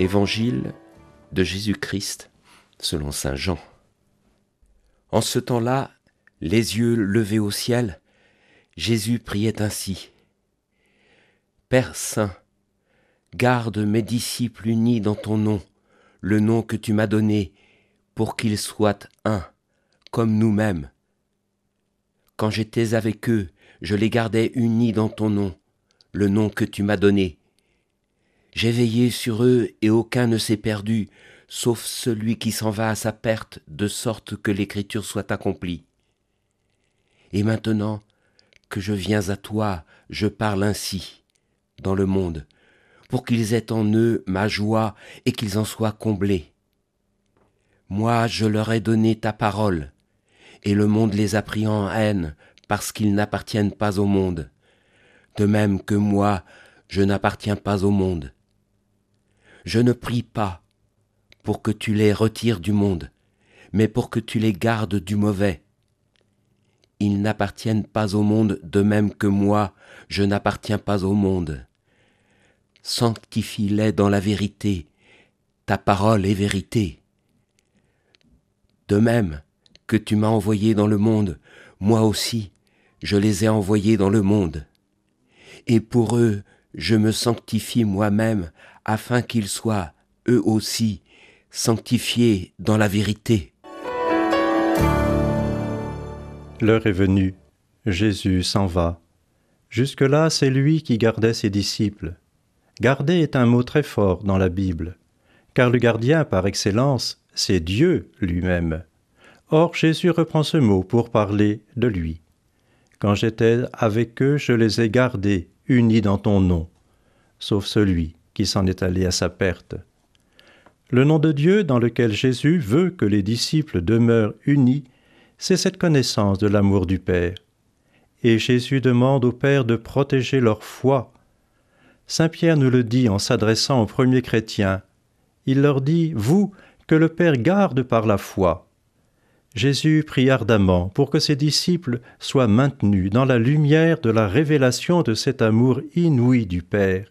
Évangile de Jésus-Christ selon saint Jean. En ce temps-là, les yeux levés au ciel, Jésus priait ainsi. Père saint, garde mes disciples unis dans ton nom, le nom que tu m'as donné, pour qu'ils soient un, comme nous-mêmes. Quand j'étais avec eux, je les gardais unis dans ton nom, le nom que tu m'as donné. J'ai veillé sur eux et aucun ne s'est perdu, sauf celui qui s'en va à sa perte, de sorte que l'écriture soit accomplie. Et maintenant que je viens à toi, je parle ainsi, dans le monde, pour qu'ils aient en eux ma joie et qu'ils en soient comblés. Moi, je leur ai donné ta parole, et le monde les a pris en haine, parce qu'ils n'appartiennent pas au monde, de même que moi, je n'appartiens pas au monde. Je ne prie pas pour que tu les retires du monde, mais pour que tu les gardes du mauvais. Ils n'appartiennent pas au monde de même que moi, je n'appartiens pas au monde. Sanctifie-les dans la vérité, ta parole est vérité. De même que tu m'as envoyé dans le monde, moi aussi, je les ai envoyés dans le monde. Et pour eux, je me sanctifie moi-même, afin qu'ils soient, eux aussi, sanctifiés dans la vérité. L'heure est venue, Jésus s'en va. Jusque-là, c'est lui qui gardait ses disciples. Garder est un mot très fort dans la Bible, car le gardien par excellence, c'est Dieu lui-même. Or, Jésus reprend ce mot pour parler de lui. Quand j'étais avec eux, je les ai gardés, unis dans ton nom, sauf celui qui s'en est allé à sa perte. Le nom de Dieu dans lequel Jésus veut que les disciples demeurent unis, c'est cette connaissance de l'amour du Père. Et Jésus demande au Père de protéger leur foi. Saint Pierre nous le dit en s'adressant aux premiers chrétiens. Il leur dit « Vous, que le Père garde par la foi ». Jésus prie ardemment pour que ses disciples soient maintenus dans la lumière de la révélation de cet amour inouï du Père,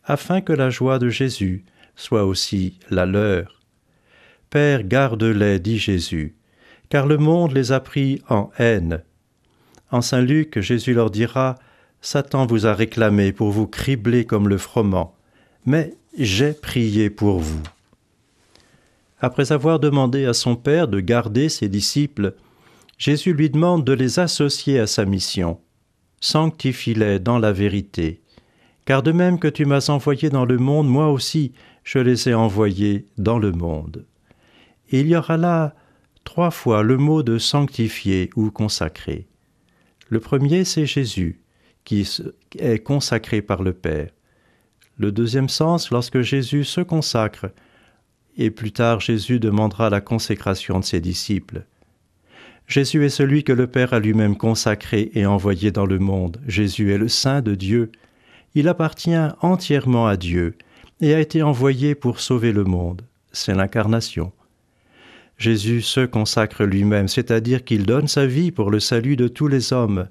afin que la joie de Jésus soit aussi la leur. « Père, garde-les, dit Jésus, car le monde les a pris en haine. » En Saint Luc, Jésus leur dira « Satan vous a réclamé pour vous cribler comme le froment, mais j'ai prié pour vous. » Après avoir demandé à son Père de garder ses disciples, Jésus lui demande de les associer à sa mission. « Sanctifie-les dans la vérité, car de même que tu m'as envoyé dans le monde, moi aussi je les ai envoyés dans le monde. » Et il y aura là 3 fois le mot de sanctifier ou consacrer. Le premier, c'est Jésus, qui est consacré par le Père. Le deuxième sens, lorsque Jésus se consacre, et plus tard Jésus demandera la consécration de ses disciples. Jésus est celui que le Père a lui-même consacré et envoyé dans le monde. Jésus est le Saint de Dieu. Il appartient entièrement à Dieu et a été envoyé pour sauver le monde. C'est l'incarnation. Jésus se consacre lui-même, c'est-à-dire qu'il donne sa vie pour le salut de tous les hommes.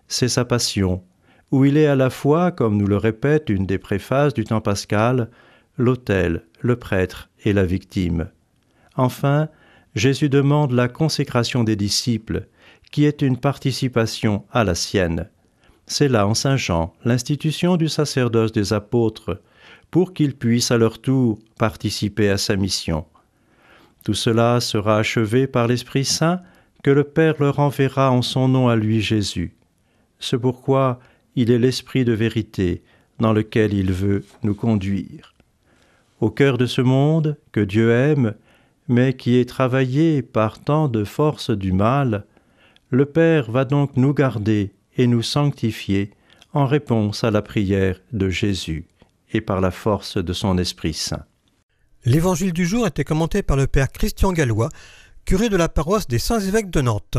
C'est sa passion, où il est à la fois, comme nous le répète une des préfaces du temps pascal, l'autel, le prêtre et la victime. Enfin, Jésus demande la consécration des disciples, qui est une participation à la sienne. C'est là, en Saint Jean, l'institution du sacerdoce des apôtres, pour qu'ils puissent à leur tour participer à sa mission. Tout cela sera achevé par l'Esprit Saint que le Père leur enverra en son nom à lui Jésus. C'est pourquoi il est l'Esprit de vérité dans lequel il veut nous conduire. Au cœur de ce monde que Dieu aime, mais qui est travaillé par tant de forces du mal, le Père va donc nous garder et nous sanctifier en réponse à la prière de Jésus et par la force de son Esprit Saint. L'évangile du jour était commenté par le père Christian Gallois, curé de la paroisse des Saints-Évêques de Nantes.